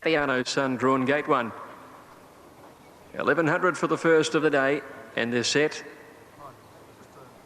Fabiano's Son drawn gate 1. 1100 for the first of the day, and they're set.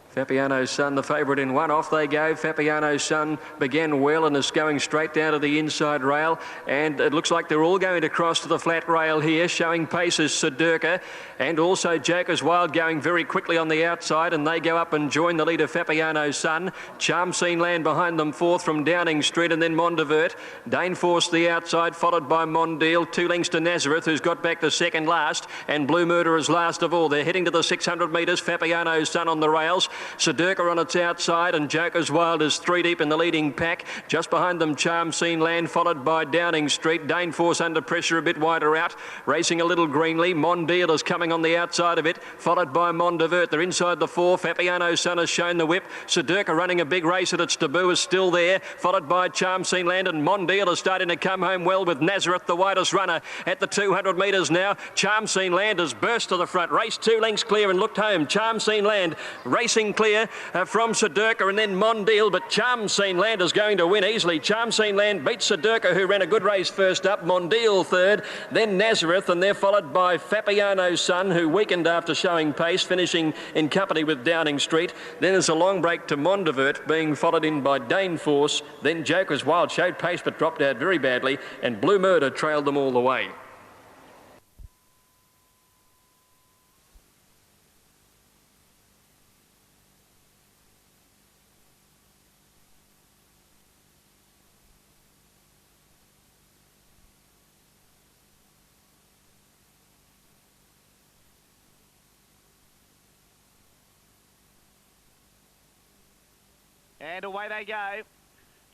Fabiano's Son, the favourite in 1. Off they go. Fabiano's Son began well and is going straight down to the inside rail. And it looks like they're all going to cross to the flat rail here. Showing pace is Sedurka and also Joker's Wild going very quickly on the outside. And they go up and join the leader, Fabiano's Son. Charm Scene Land behind them, 4th from Downing Street, and then Mondavert. Dane Force the outside, followed by Mondeal. 2 lengths to Nazareth, who's got back to second last. And Blue Murder is last of all. They're heading to the 600 metres. Fabiano's Son on the rails. Sedurka on its outside, and Joker's Wild is 3 deep in the leading pack. Just behind them, Charm Scene Land, followed by Downing Street. Dane Force under pressure, a bit wider out, racing a little greenly. Mondeal is coming on the outside of it, followed by Mondavert. They're inside the 4. Fabiano's Son has shown the whip. Sedurka running a big race at its debut is still there, followed by Charm Scene Land, and Mondeal is starting to come home well with Nazareth, the widest runner at the 200 metres now. Charm Scene Land has burst to the front, raced 2 lengths clear and looked home. Charm Scene Land racing clear from Sedurka, and then Mondeal, but Charm Scene Land is going to win easily. Charm Scene Land beats Sedurka, who ran a good race first up. Mondeal 3rd, then Nazareth, and they're followed by Fabiano's Son, who weakened after showing pace, finishing in company with Downing Street. Then there's a long break to Mondavert, being followed in by Dane Force. Then Joker's Wild showed pace but dropped out very badly, and Blue Murder trailed them all the way. And away they go.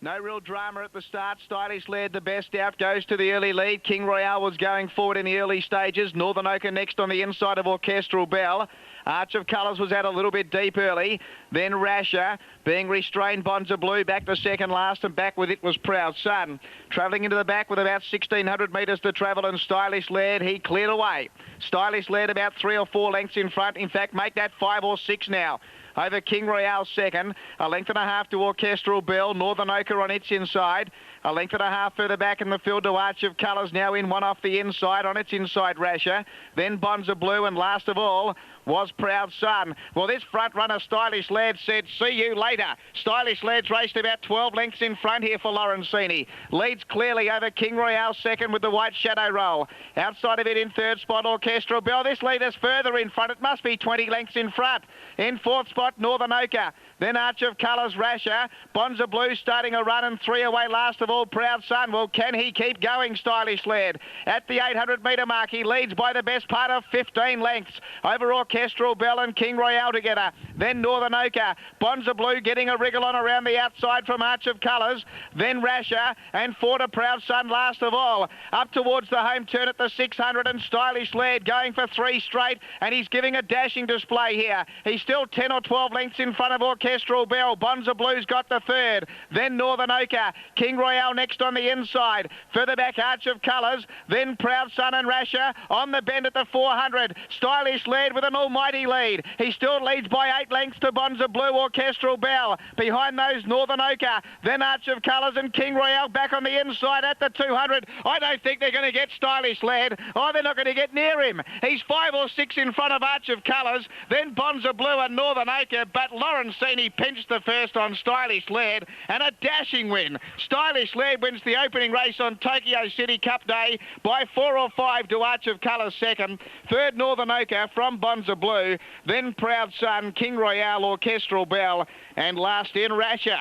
No real drama at the start. Stylish led the best out, goes to the early lead. King Royale was going forward in the early stages. Northern Ochre next on the inside of Orchestral Bell. Arch of Colours was out a little bit deep early. Then Rasher, being restrained, Bonza Blue back to second last, and back with it was Proud Son. Travelling into the back with about 1,600 metres to travel, and Stylish led, he cleared away. Stylish led about 3 or 4 lengths in front. In fact, make that 5 or 6 now. Over King Royale second, 1.5 lengths to Orchestral Bell. Northern Ochre on its inside. 1.5 lengths further back in the field to Arch of Colours, now in 1 off the inside, on its inside Rasher. Then Bonza Blue, and last of all was Proud Son. Well, this front runner, Stylish Lad, said, see you later. Stylish Lad's raced about 12 lengths in front here for Lorenzini. Leads clearly over King Royale second with the White Shadow Roll. Outside of it in 3rd spot, Orchestral Bell. This lead is further in front. It must be 20 lengths in front. In 4th spot, Northern Ochre. Then Arch of Colours, Rasher. Bonza Blue starting a run, and 3 away last of all, Proud Son. Well, can he keep going, Stylish Lad? At the 800 metre mark, he leads by the best part of 15 lengths over Orchestral Bell and King Royale together. Then Northern Ochre. Bonza Blue getting a wriggle on around the outside from Arch of Colours. Then Rasher, and 4 to Proud Son last of all. Up towards the home turn at the 600, and Stylish Lad going for 3 straight, and he's giving a dashing display here. He's still 10 or 12 lengths in front of Orchestral Bell. Bonza Blue's got the 3rd. Then Northern Ochre. King Royale next on the inside. Further back, Arch of Colours. Then Proud Son and Rasher on the bend at the 400. Stylish Lad with an almighty lead. He still leads by 8 lengths to Bonza Blue, Orchestral Bell. Behind those, Northern Ochre. Then Arch of Colours and King Royale back on the inside at the 200. I don't think they're going to get Stylish Lad. Oh, they're not going to get near him. He's 5 or 6 in front of Arch of Colours. Then Bonza Blue and Northern Ochre, but Lorenzini pinched the first on Stylish Lad, and a dashing win. Stylish Lad wins the opening race on Tokyo City Cup Day by 4 or 5 to Arch of Colours second. 3rd, Northern Ochre from Bonza Blue. Then Proud Son, King Royale, Orchestral Bell, and last in Rasher.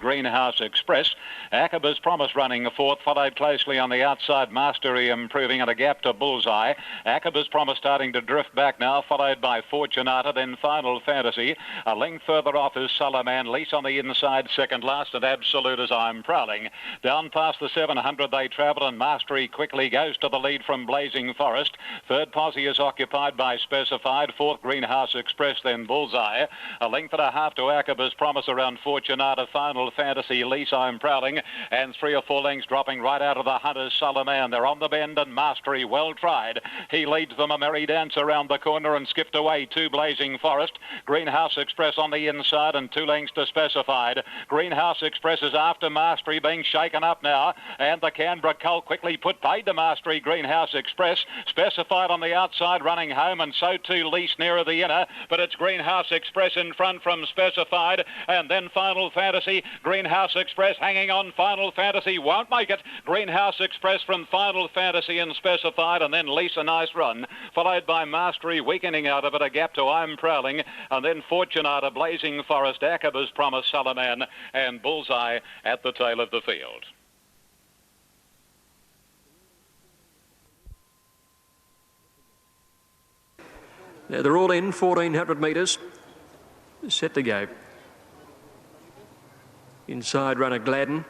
Greenhouse Express. Akaba's Promise running 4th, followed closely on the outside, Mastery improving at a gap to Bullseye. Akaba's Promise starting to drift back now, followed by Fortunata, then Final Fantasy. A length further off is Salaman. Lease on the inside, second last, and Absolute as I'm Prowling. Down past the 700 they travel, and Mastery quickly goes to the lead from Blazing Forest. 3rd posse is occupied by Specified. 4th, Greenhouse Express, then Bullseye. A length and a half to Akaba's Promise around Fortunata. Final Final Fantasy, Lisa I'm Prowling, and 3 or 4 lengths dropping right out of the Hunter's Salaman. They're on the bend, and Mastery, well tried. He leads them a merry dance around the corner and skipped away to Blazing Forest. Greenhouse Express on the inside and 2 lengths to Specified. Greenhouse Express is after Mastery, being shaken up now, and the Canberra Colt quickly put paid to Mastery. Greenhouse Express, Specified on the outside running home, and so too Lease nearer the inner, but it's Greenhouse Express in front from Specified, and then Final Fantasy. Greenhouse Express hanging on. Final Fantasy won't make it. Greenhouse Express from Final Fantasy and Specified, and then Lease a nice run, followed by Mastery weakening out of it, a gap to I'm Prowling, and then Fortunata, Blazing Forest, Akaba's Promise, Salaman, and Bullseye at the tail of the field. Now they're all in, 1,400 metres, set to go. Inside runner Gladden.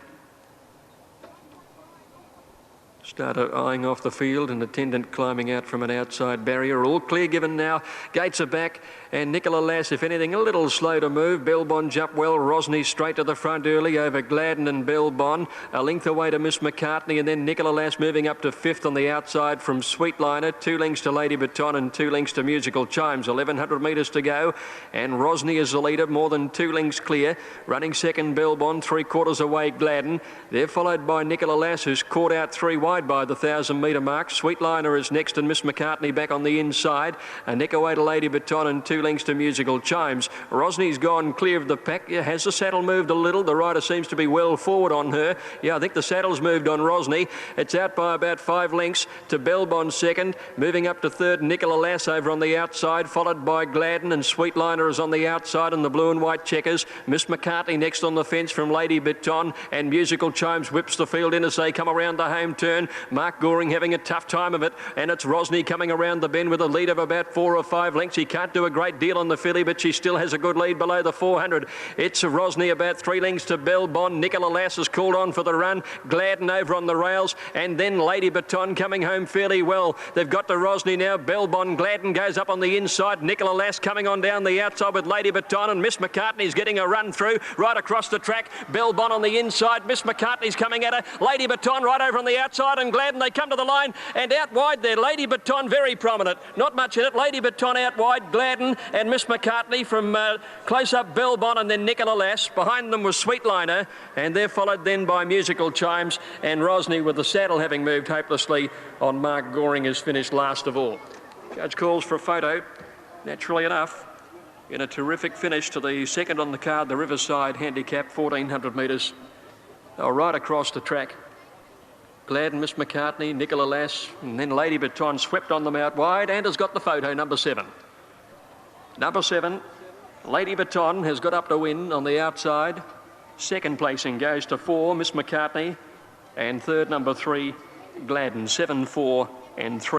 Starter eyeing off the field, and attendant climbing out from an outside barrier. All clear given now. Gates are back, and Nicola Lass, if anything, a little slow to move. Belbon jumped well. Rosny straight to the front early over Gladden and Belbon. A length away to Miss McCartney, and then Nicola Lass moving up to 5th on the outside from Sweetliner. 2 lengths to Lady Baton and 2 lengths to Musical Chimes. 1,100 metres to go, and Rosny is the leader, more than 2 lengths clear. Running second, Belbon, 3/4 away Gladden. They're followed by Nicola Lass, who's caught out 3 wide by the 1,000-metre mark. Sweetliner is next, and Miss McCartney back on the inside. A neck away to Lady Baton and 2 lengths to Musical Chimes. Rosny's gone clear of the pack. Yeah, has the saddle moved a little? The rider seems to be well forward on her. Yeah, I think the saddle's moved on Rosny. It's out by about 5 lengths to Belbon second. Moving up to third, Nicola Lass over on the outside, followed by Gladden, and Sweetliner is on the outside in the blue and white checkers. Miss McCartney next on the fence from Lady Baton, and Musical Chimes whips the field in as they come around the home turn. Mark Goring having a tough time of it, and it's Rosny coming around the bend with a lead of about 4 or 5 lengths. He can't do a great deal on the filly, but she still has a good lead below the 400. It's Rosny about 3 lengths to Belbon. Nicola Lass is called on for the run. Gladden over on the rails, and then Lady Baton coming home fairly well. They've got to Rosny now. Belbon, Gladden goes up on the inside. Nicola Lass coming on down the outside with Lady Baton, and Miss McCartney's getting a run through right across the track. Belbon on the inside. Miss McCartney's coming at her. Lady Baton right over on the outside, and Gladden, they come to the line, and out wide there, Lady Baton very prominent. Not much in it. Lady Baton out wide, Gladden and Miss McCartney from close up Belbon, and then Nicola Lass. Behind them was Sweetliner, and they're followed then by Musical Chimes, and Rosny, with the saddle having moved hopelessly on Mark Goring, has finished last of all. Judge calls for a photo, naturally enough, in a terrific finish to the second on the card, the Riverside Handicap, 1,400 metres. They were right across the track. Gladden, Miss McCartney, Nicola Lass, and then Lady Baton swept on them out wide, and has got the photo, number 7. Number 7, Lady Baton, has got up to win on the outside. Second placing goes to 4, Miss McCartney, and third, number 3, Gladden, 7, 4 and 3.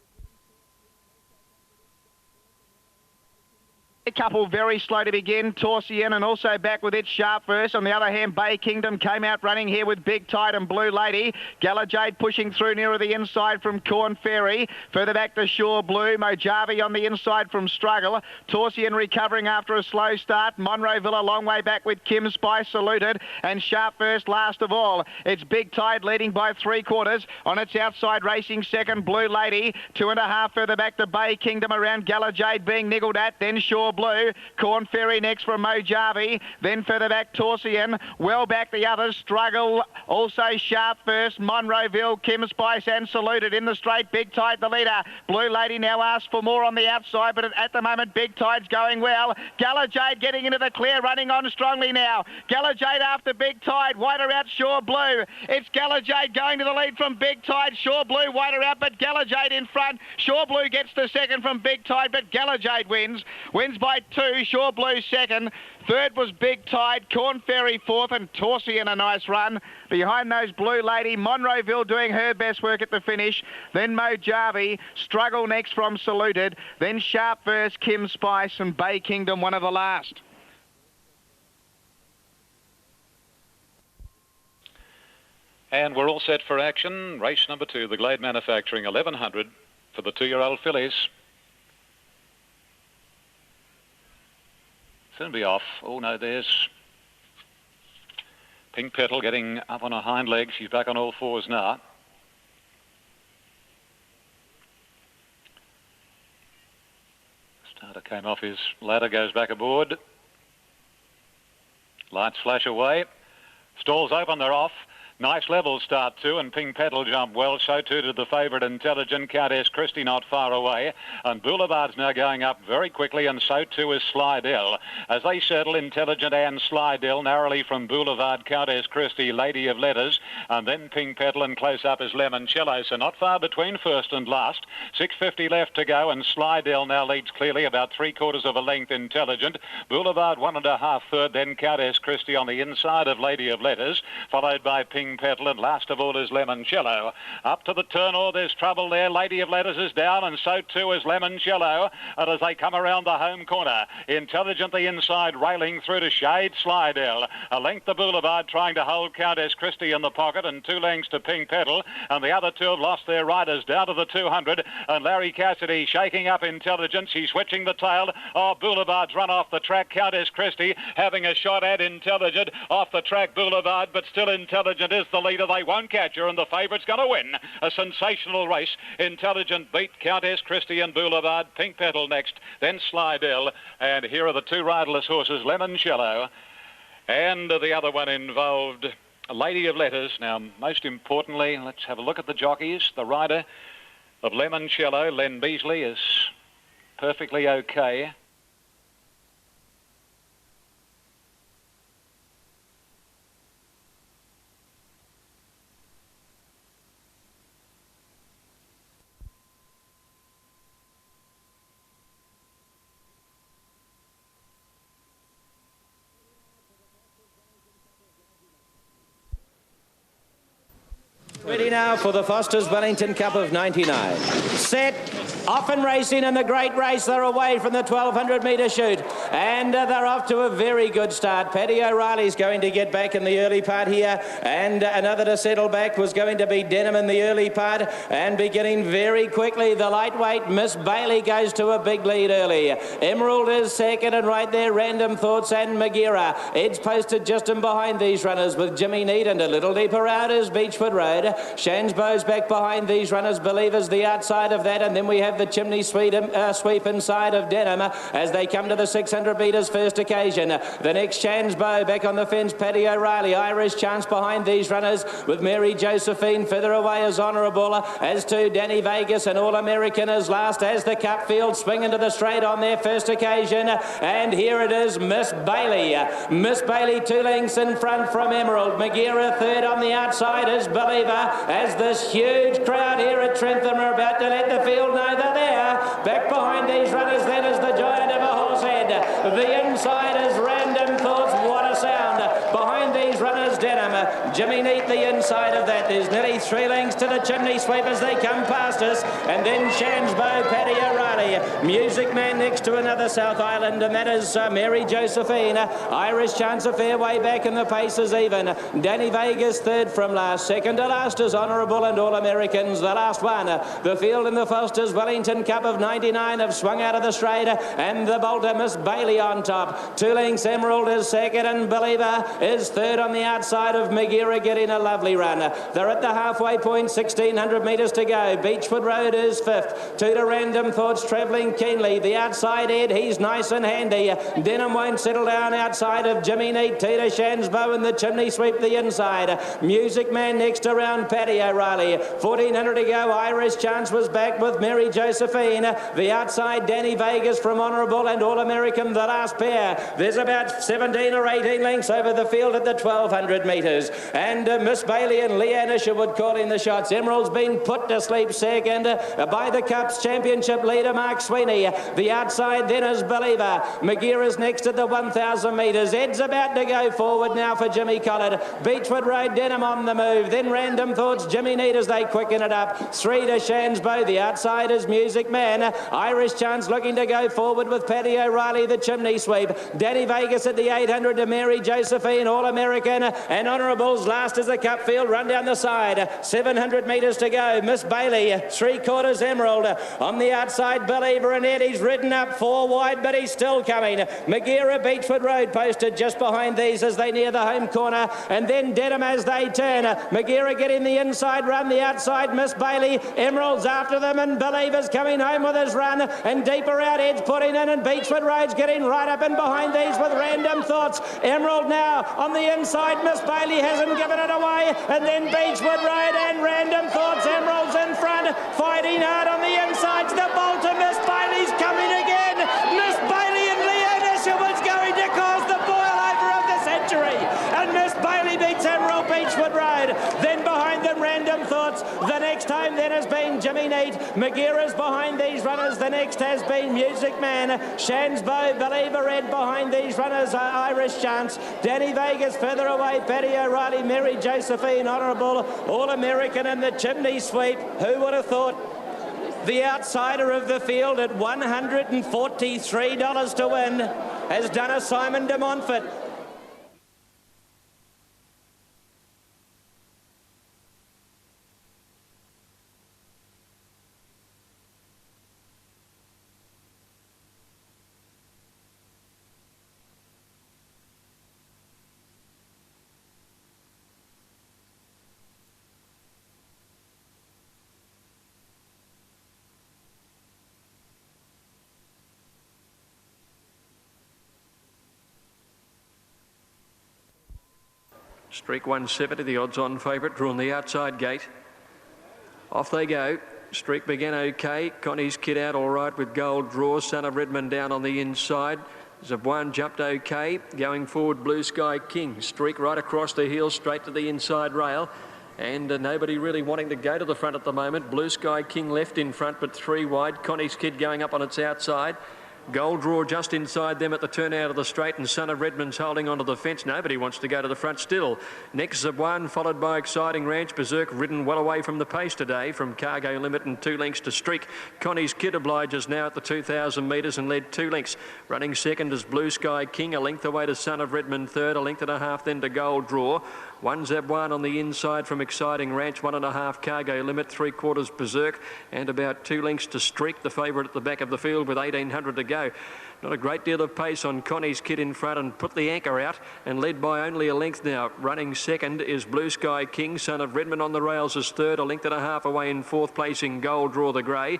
A couple very slow to begin, Torsian, and also back with it Sharp First. On the other hand, Bay Kingdom came out running here with Big Tide and Blue Lady. Galajade pushing through nearer the inside from Corn Ferry. Further back to Shore Blue. Mojave on the inside from Struggle. Torsian recovering after a slow start. Monroeville a long way back with Kim Spice Saluted. And Sharp First last of all. It's Big Tide leading by 3/4. On its outside racing second, Blue Lady. 2.5 further back to Bay Kingdom around Galajade being niggled at. Then Shore Blue. Corn Ferry next from Mojave. Then further back Torsian. Well back the others. Struggle. Also Sharp First. Monroeville, Kim Spice and Saluted in the straight. Big Tide the leader. Blue Lady now asks for more on the outside, but at the moment Big Tide's going well. Galajade getting into the clear, running on strongly now. Galajade after Big Tide. Wider out Shore Blue. It's Galajade going to the lead from Big Tide. Shore Blue wider out, but Galajade in front. Shore Blue gets the second from Big Tide, but Galajade wins. Wins by 2. Shore Blue second. Third was Big Tide. Corn Ferry fourth, and Torsian a nice run. Behind those Blue Lady, Monroeville doing her best work at the finish. Then Mojave. Struggle next from Saluted. Then Sharp First, Kim Spice, and Bay Kingdom one of the last. And we're all set for action. Race number 2, the Glade Manufacturing 1100 for the 2-year-old fillies. Soon be off. Oh no, there's Pink Petal getting up on her hind legs. She's back on all fours now. Starter came off his ladder, goes back aboard. Lights flash away. Stalls open, they're off. Nice level start too, and Pink Petal jumped well. So too did the favourite Intelligent. Countess Christie not far away. And Boulevard's now going up very quickly, and so too is Slidell. As they settle, Intelligent and Slidell narrowly from Boulevard, Countess Christie, Lady of Letters, and then Pink Petal, and close up is Limoncello. So not far between first and last. 6:50 left to go, and Slidell now leads clearly about 3/4 of a length. Intelligent. Boulevard 1.5 third, then Countess Christie on the inside of Lady of Letters, followed by Pink Petal, and last of all is Limoncello. Up to the turn, there's trouble there. Lady of Letters is down, and so too is Limoncello. And as they come around the home corner, Intelligent the inside railing through to shade Slidell. A length to Boulevard trying to hold Countess Christie in the pocket, and 2 lengths to Pink Petal. And the other 2 have lost their riders down to the 200. And Larry Cassidy shaking up Intelligence. He's switching the tail. Boulevard's run off the track. Countess Christie having a shot at Intelligent. Off the track Boulevard, but still Intelligent is the leader. They won't catch her, and the favourite's going to win. A sensational race. Intelligent beat Countess Christie and Boulevard. Pink Petal next, then Slidell. And here are the 2 riderless horses, Limoncello. And the other one involved Lady of Letters. Now, most importantly, let's have a look at the jockeys. The rider of Limoncello, Len Beasley, is perfectly okay. Ready now for the Foster's Wellington Cup of 99. Set, off and racing in the great race. They're away from the 1200 metre chute, and they're off to a very good start. Paddy O'Reilly's going to get back in the early part here, and another to settle back was going to be Denham in the early part, and beginning very quickly the lightweight Miss Bailey goes to a big lead early. Emerald is second, and right there Random Thoughts and Magira. Ed's posted just in behind these runners with Jimmy Neat, and a little deeper out is Beechwood Road. Shansbo's back behind these runners. Believers the outside of that, and then we have the chimney sweep inside of Denham as they come to the 600 metres first occasion. The next Shansbo back on the fence, Paddy O'Reilly. Irish Chance behind these runners with Mary Josephine. Further away is Honourable, as to Danny Vegas, and All American is last as the Cup field swing into the straight on their first occasion. And here it is, Miss Bailey. Miss Bailey 2 lengths in front from Emerald. Magira third on the outside is Believer, as this huge crowd here at Trentham are about to let the field know they're there. Back behind these runners then is the giant of a horse head. The inside is Random Thoughts. What a sound. Behind these runners, Denham. Jimmy Neat the inside of that. There's nearly 3 lengths to the chimney sweep as they come past us. And then Shansbo, Paddy O'Reilly. Music Man next to another South Island, and that is Mary Josephine. Irish Chance a fair way back, and the pace is even. Danny Vegas third from last. Second to last is Honourable and All Americans, the last one. The field in the Foster's Wellington Cup of 99 have swung out of the straight, and the bolter Miss Bailey on top. 2 lengths Emerald is second, and Believer is third on the outside of Magira, getting a lovely run. They're at the halfway point, 1600 metres to go. Beechwood Road is fifth. 2 to Random Thoughts, travelling keenly. The outside Ed, he's nice and handy. Denham won't settle down outside of Jimmy Neat. Tita Shansbo and the chimney sweep the inside. Music Man next around Paddy O'Reilly. 1400 to go. Irish Chance was back with Mary Josephine. The outside Danny Vegas from Honourable and All American, the last pair. There's about 17 or 18 lengths over the field at the 1200 metres. And Miss Bailey and Leanne Isherwood calling the shots. Emerald's been put to sleep second by the Cup's championship leader Mark Sweeney. The outside then is Believer. Magira's next at the 1000 metres. Ed's about to go forward now for Jimmy Collett. Beechwood Road, Denham on the move. Then Random Thoughts, Jimmy Neat as they quicken it up. 3 to Shansbo. The outside is Music Man. Irish Chance looking to go forward with Paddy O'Reilly, the chimney sweep. Danny Vegas at the 800 to Mary Josephine, All American, and Honourable Emerald's last as the cup field run down the side. 700 metres to go. Miss Bailey, 3/4 Emerald. On the outside, Believer and Eddie's ridden up 4 wide, but he's still coming. Magira, Beechwood Road posted just behind these as they near the home corner, and then Dedham as they turn. Magira getting the inside run, the outside Miss Bailey. Emerald's after them, and Believer's coming home with his run, and deeper out Ed's putting in, and Beechwood Road's getting right up in behind these with Random Thoughts. Emerald now on the inside. Miss Bailey hasn't given it away, and then Beechwood Road and Random Thoughts. Emerald's in front, fighting hard on the inside. The Bolter. Miss Bailey's coming again. Miss Bailey and Leonisha was going to cause the boil over of the century, and Miss Bailey beats Emerald. Beechwood Road. Then behind them, Random Thoughts. The next home then has been Jimmy Neat. Magira's behind these runners. The next has been Music Man. Shansbo, Believer Red behind these runners. Irish Chance. Danny Vegas further away. Paddy O'Reilly, Mary Josephine, Honourable, All American, and the Chimney Sweep. Who would have thought? The outsider of the field at $143 to win has done a Simon de Montfort. Streak 170, the odds-on favourite, drawn the outside gate. Off they go. Streak began okay. Connie's Kid out all right with Gold Draw. Son of Redmond down on the inside. Zabuan jumped okay. Going forward, Blue Sky King. Streak right across the heel, straight to the inside rail. And nobody really wanting to go to the front at the moment. Blue Sky King left in front, but 3 wide. Connie's Kid going up on its outside. Gold Draw just inside them at the turn out of the straight, and Son of Redmond's holding onto the fence. Nobody wants to go to the front still. Next Zabuan, followed by Exciting Ranch. Berserk ridden well away from the pace today from Cargo Limit and 2 lengths to Streak. Connie's Kid obliges now at the 2,000 metres and led 2 lengths. Running second is Blue Sky King, a length away to Son of Redmond third, a length and a half then to Gold Draw. 1 Zabuan on the inside from Exciting Ranch, 1.5 Cargo Limit, 3/4 Berserk, and about 2 lengths to Streak, the favourite at the back of the field with 1,800 to go. Not a great deal of pace on Connie's Kid in front, and put the anchor out and led by only a length now. Running second is Blue Sky King. Son of Redmond on the rails is third, a length and a half away in 4th place in Gold Draw the Grey.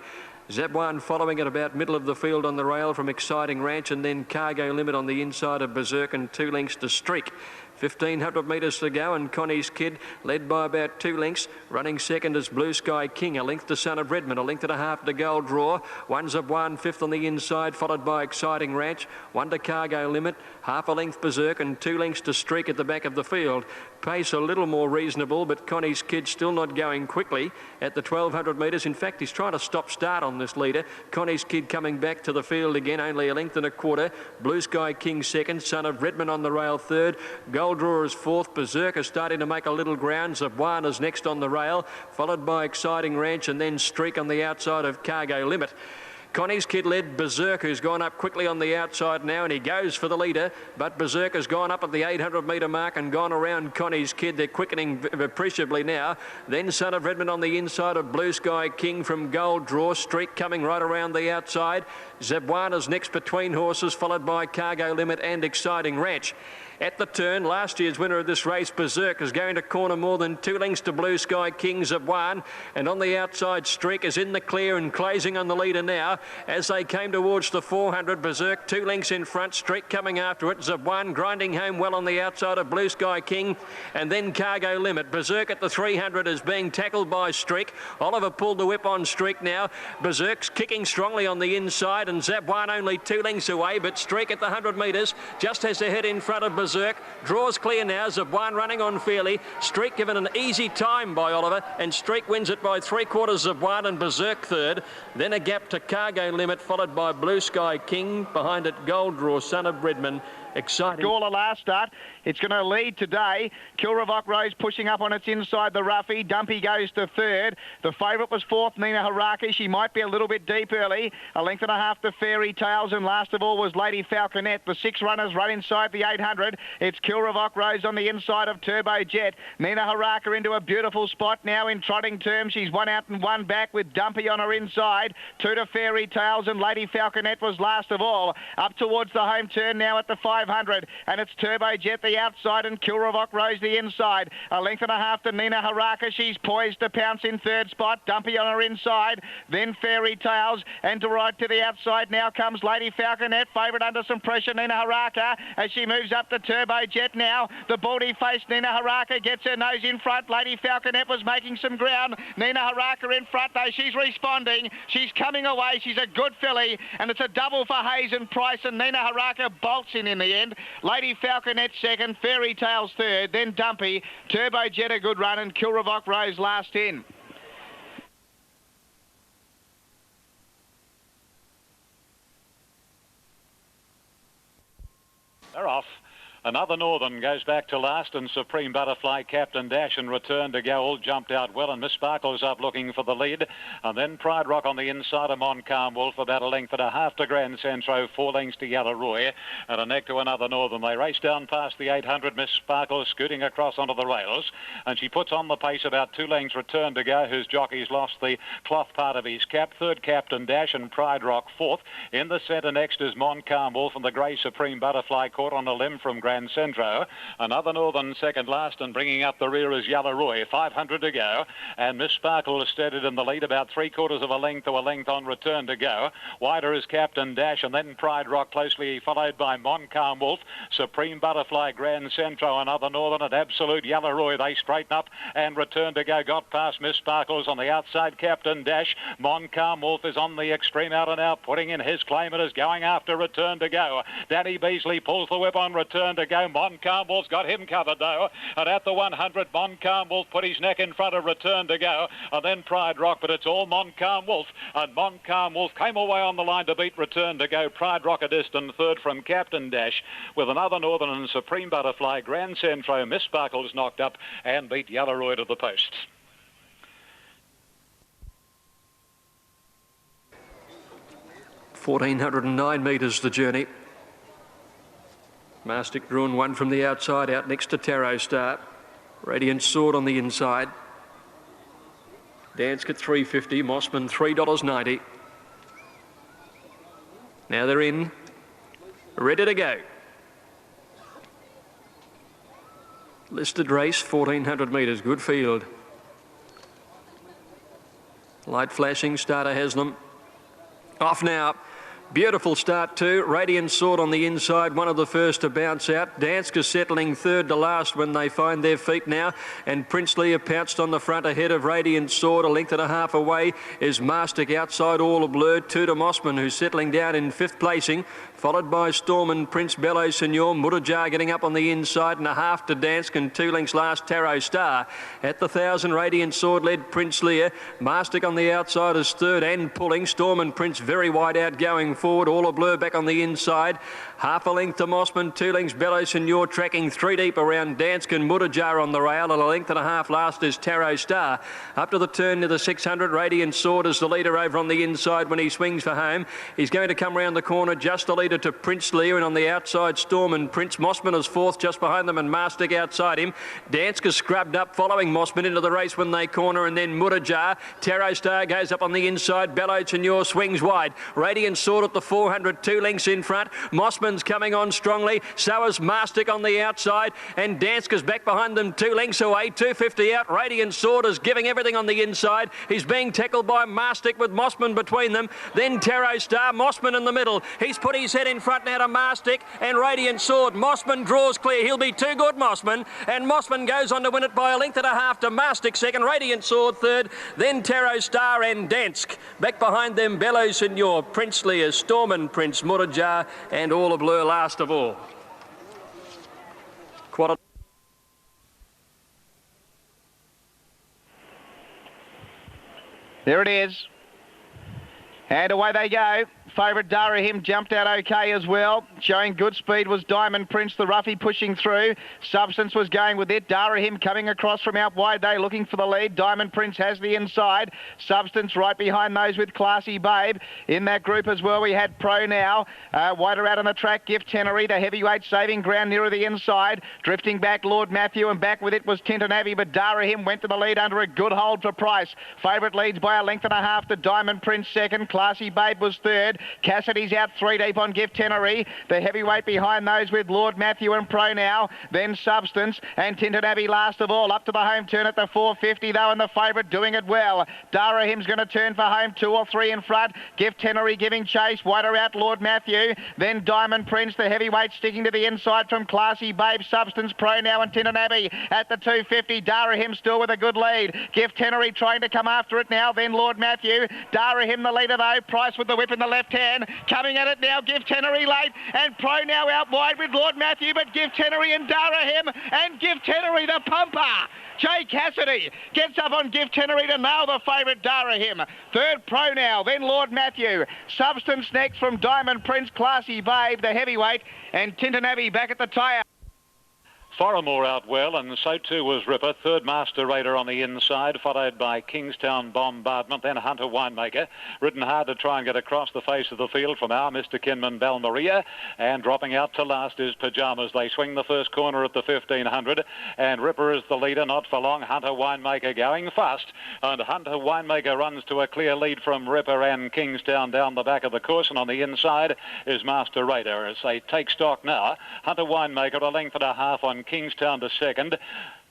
Zabuan following at about middle of the field on the rail from Exciting Ranch, and then Cargo Limit on the inside of Berserk and 2 lengths to Streak. 1,500 metres to go, and Connie's Kid led by about 2 lengths. Running second is Blue Sky King, a length to Son of Redmond, a length and a half to Gold Draw. 1 Zabuan fifth on the inside, followed by Exciting Ranch. 1 to Cargo Limit, half a length Berserk, and 2 lengths to Streak at the back of the field. Pace a little more reasonable, but Connie's Kid still not going quickly at the 1,200 metres. In fact, he's trying to stop-start on this leader. Connie's Kid coming back to the field again, only a length and a quarter. Blue Sky King second, Son of Redmond on the rail third. Gold Draw is fourth. Berserk is starting to make a little ground. Zabuan is next on the rail, followed by Exciting Ranch, and then Streak on the outside of Cargo Limit. Connie's Kid led Berserk, who's gone up quickly on the outside now, and he goes for the leader, but Berserk has gone up at the 800 metre mark and gone around Connie's Kid. They're quickening appreciably now. Then Son of Redmond on the inside of Blue Sky King from Gold Draw. Streak coming right around the outside. Zabuan is next between horses, followed by Cargo Limit and Exciting Ranch. At the turn, last year's winner of this race, Berserk, is going to corner more than 2 lengths to Blue Sky King, Zabuan, and on the outside, Streak is in the clear and closing on the leader now. As they came towards the 400, Berserk 2 lengths in front, Streak coming after it, Zabuan grinding home well on the outside of Blue Sky King, and then Cargo Limit. Berserk at the 300 is being tackled by Streak. Oliver pulled the whip on Streak now. Berserk's kicking strongly on the inside, and Zabuan only 2 lengths away, but Streak at the 100 metres just has to head in front of Berserk. Draws clear now. Zabuan running on fairly. Streak given an easy time by Oliver, and Streak wins it by 3/4. Zabuan and Berserk third. Then a gap to Cargo Limit, followed by Blue Sky King. Behind it, Gold Draw, Son of Redmond, Exciting. Gawler last start. It's going to lead today. Kilravok Rose pushing up on its inside the roughie. Dumpy goes to third. The favourite was fourth, Nina Haraki. She might be a little bit deep early. A length and a half to Fairy Tales, and last of all was Lady Falconet. The 6 runners run inside the 800. It's Kilravok Rose on the inside of Turbo Jet. Nina Haraka into a beautiful spot now in trotting terms. She's one out and one back with Dumpy on her inside. 2 to Fairy Tales, and Lady Falconet was last of all. Up towards the home turn now at the 500, and it's Turbo Jet the outside and Kilravok Rose the inside. A length and a half to Nina Haraka. She's poised to pounce in third spot. Dumpy on her inside, then Fairy Tales, and to right to the outside now comes Lady Falconet, favourite under some pressure, Nina Haraka, as she moves up to Turbo Jet now. The baldy-faced Nina Haraka gets her nose in front. Lady Falconet was making some ground. Nina Haraka in front though. She's responding. She's coming away. She's a good filly, and it's a double for Hayes and Price, and Nina Haraka bolts in the end. Lady Falconet second, Fairy Tales third, then Dumpy, Turbo Jet a good run, and Kilravok Rose last in. They're off. Another Northern goes back to last, and Supreme Butterfly, Captain Dash and Return to Go all jumped out well, and Miss Sparkle's up looking for the lead. And then Pride Rock on the inside of Montcalm Wolf, about a length and a half to Grand Centro, 4 lengths to Yellow Roy, and a neck to another Northern. They race down past the 800, Miss Sparkle scooting across onto the rails, and she puts on the pace about 2 lengths Return to Go, whose jockey's lost the cloth part of his cap. Third, Captain Dash, and Pride Rock fourth. In the centre next is Montcalm Wolf, and the grey Supreme Butterfly caught on a limb from Grand Centro. Another Northern second last, and bringing up the rear is Yellow Roy. 500 to go, and Miss Sparkle is steadied in the lead about 3/4 of a length to a length on Return to Go. Wider is Captain Dash, and then Pride Rock closely followed by Montcalm Wolf, Supreme Butterfly, Grand Centro, another Northern, and Absolute Yellow Roy. They straighten up, and Return to Go got past Miss Sparkle's on the outside. Captain Dash, Montcalm Wolf is on the extreme out and out, putting in his claim and is going after Return to Go. Danny Beasley pulls the whip on Return to Go. Montcalm Wolf's got him covered though, and at the 100 Montcalm Wolf put his neck in front of Return to Go, and then Pride Rock, but it's all Montcalm Wolf, and Montcalm Wolf came away on the line to beat Return to Go. Pride Rock a distant third from Captain Dash, with another Northern and Supreme Butterfly. Grand Centro, Miss Sparkle's knocked up and beat Yellow Roy to the post. $1,409 metres the journey. Mastic drawn one from the outside, out next to Tarot Star. Radiant Sword on the inside. Dansk at $3.50, Mossman $3.90. Now they're in, ready to go. Listed race, 1,400 metres, good field. Light flashing, starter has them. Off now. Beautiful start too. Radiant Sword on the inside, one of the first to bounce out. Danska settling third to last when they find their feet now. And Prince Lear pounced on the front ahead of Radiant Sword. A length and a half away is Mastic outside, all a blur. 2 to Mossman, who's settling down in 5th placing. Followed by Storm and Prince Bello Senor. Murajar getting up on the inside, and a half to Dansk, and 2 lengths last Tarot Star. At the 1,000, Radiant Sword led Prince Lear. Mastic on the outside is third and pulling. Storm and Prince very wide out going forward. All a blur back on the inside. Half a length to Mossman, 2 lengths Bello Senor tracking 3 deep around Dansk and Murajar on the rail, and a length and a half last is Tarot Star. Up to the turn to the 600, Radiant Sword is the leader over on the inside when he swings for home. He's going to come round the corner, just a leader to Prince Lear, and on the outside Storm and Prince. Mossman is fourth just behind them, and Mastic outside him. Dansk is scrubbed up following Mossman into the race when they corner, and then Murajar. Tarot Star goes up on the inside. Bello Senor swings wide. Radiant Sword at the 400, 2 lengths in front. Mossman's coming on strongly, so is Mastic on the outside, and Dansk is back behind them 2 lengths away. 250 out. Radiant Sword is giving everything on the inside. He's being tackled by Mastic with Mossman between them. Then Tarot Star, Mossman in the middle. He's put his head in front now to Mastic and Radiant Sword. Mossman draws clear. He'll be too good, Mossman. And Mossman goes on to win it by a length and a half to Mastic second, Radiant Sword third, then Tarot Star and Dansk. Back behind them, Bello Senor, Prince Lear, Storm and Prince, Murajar, and All a Blur last of all. There it is. And away they go. Favourite Darahim jumped out okay as well. Showing good speed was Diamond Prince, the roughie, pushing through. Substance was going with it. Darahim coming across from out wide. They looking for the lead. Diamond Prince has the inside. Substance right behind those with Classy Babe. In that group as well, we had Pro Now. Wider out on the track, Gift Tenery, the heavyweight saving ground nearer the inside. Drifting back, Lord Matthew, and back with it was Tintin Abbey, but Darahim went to the lead under a good hold for Price. Favourite leads by a length and a half to Diamond Prince second. Classy Babe was third. Cassidy's out 3 deep on Gift Tenery. The heavyweight behind those with Lord Matthew and Pro Now. Then Substance and Tintin Abbey last of all. Up to the home turn at the 450 though, and the favourite doing it well. Darahim's going to turn for home, 2 or 3 in front. Gift Tenery giving chase. Wider out Lord Matthew. Then Diamond Prince, the heavyweight, sticking to the inside from Classy Babe, Substance, Pro Now and Tintin Abbey at the 250. Darahim still with a good lead. Gift Tenery trying to come after it now. Then Lord Matthew. Darahim the leader though. Price with the whip in the left hand. Coming at it now. Gift Tenery late. And Pro Now out wide with Lord Matthew. But Gift Tenery and Darahim. And Gift Tenery the pumper. Jay Cassidy gets up on Gift Tenery to nail the favourite Darahim. Third Pro Now. Then Lord Matthew. Substance next from Diamond Prince, Classy Babe, the heavyweight. And Tintin Abbey back at the tyre. Foramore out well, and so too was Ripper. Third Master Raider on the inside, followed by Kingstown Bombardment, then Hunter Winemaker. Ridden hard to try and get across the face of the field from our Mr. Kinman Balmaria. And dropping out to last is Pyjamas. They swing the first corner at the 1500, and Ripper is the leader, not for long. Hunter Winemaker going fast, and Hunter Winemaker runs to a clear lead from Ripper and Kingstown down the back of the course, and on the inside is Master Raider. As they take stock now, Hunter Winemaker a length and a half on Kingstown to second.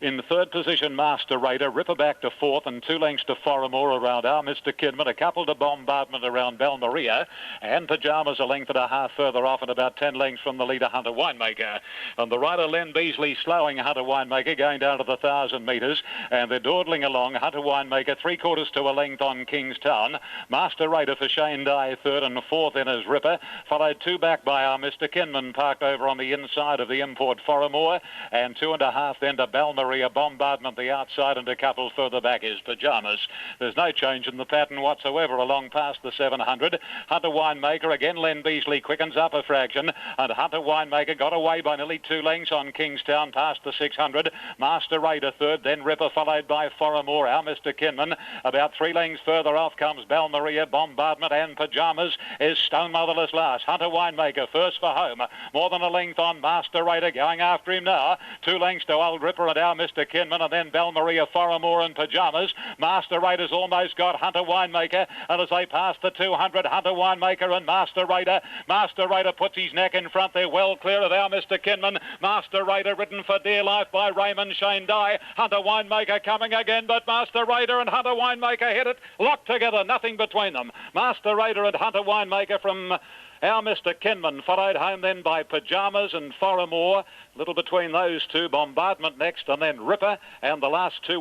In the third position, Master Raider. Ripper back to fourth, and 2 lengths to Foramore around our Mr. Kidman. A couple to Bombardment around Balmaria, and Pyjamas a length and a half further off, and about 10 lengths from the leader, Hunter Winemaker. And the rider, Len Beasley, slowing Hunter Winemaker, going down to the 1,000 metres, and they're dawdling along. Hunter Winemaker 3/4 to a length on Kingstown. Master Raider for Shane Dye third, and fourth in is Ripper, followed 2 back by our Mr. Kinman, parked over on the inside of the import Foramore, and 2.5 then to Balmaria. Bombardment the outside, and a couple further back is Pyjamas. There's no change in the pattern whatsoever along past the 700. Hunter Winemaker again. Len Beasley quickens up a fraction, and Hunter Winemaker got away by nearly 2 lengths on Kingstown past the 600. Master Raider third, then Ripper followed by Foramore. Our Mr. Kinman about 3 lengths further off comes Balmaria. Bombardment and Pyjamas is Stone Motherless last. Hunter Winemaker first for home, more than a length on Master Raider, going after him now. 2 lengths to Old Ripper and our Mr. Kinman, and then Balmaria, Foramore and Pyjamas. Master Raider's almost got Hunter Winemaker, and as they pass the 200, Hunter Winemaker and Master Raider puts his neck in front. They're well clear of our Mr. Kinman. Master Raider ridden for dear life by Raymond Shane Dye. Hunter Winemaker coming again, but Master Raider and Hunter Winemaker hit it, locked together, nothing between them. Master Raider and Hunter Winemaker from our Mr. Kinman, followed home then by Pyjamas and Foramore. Little between those two, Bombardment next, and then Ripper, and the last 2.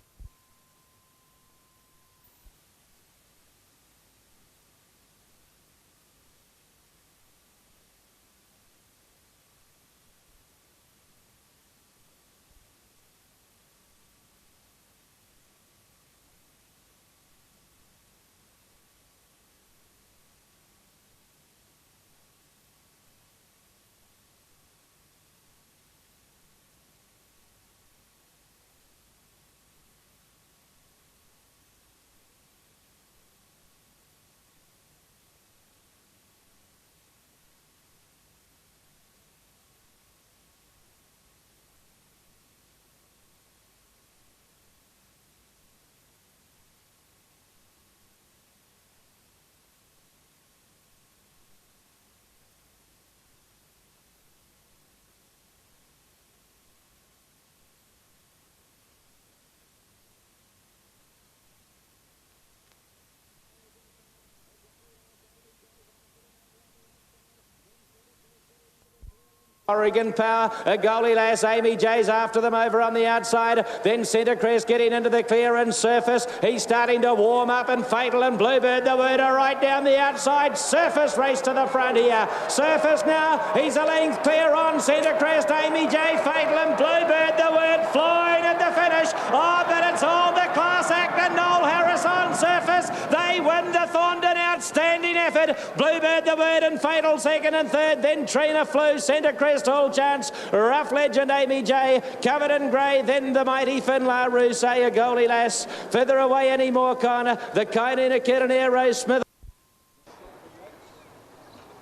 Oregon Power, a goalie lass, Amy J's after them over on the outside. Then Centre Crest getting into the clear and Surface. He's starting to warm up, and Fatal and Bluebird the word are right down the outside. Surface race to the front here. Surface now, he's a length clear on Centre Crest, Amy J, Fatal and Bluebird the word flying at the finish. Oh, but it's all the class act and Noel Harris on Surface. They win the Thorndon outstanding effort. Beaufort, Bluebird the Bird and Fatal second and third, then Trina Flew, Centre Crest, All Chance, Rough Legend, Amy J, Covered in Grey, then the mighty Finlar Rouse, a Goldie Lass, further away any more Connor, the Kainina Kiranair, Rose Smith.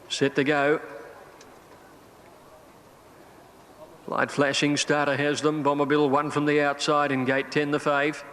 Set to go. Light flashing, starter has them. Bomberbill one from the outside in gate 10, the fave.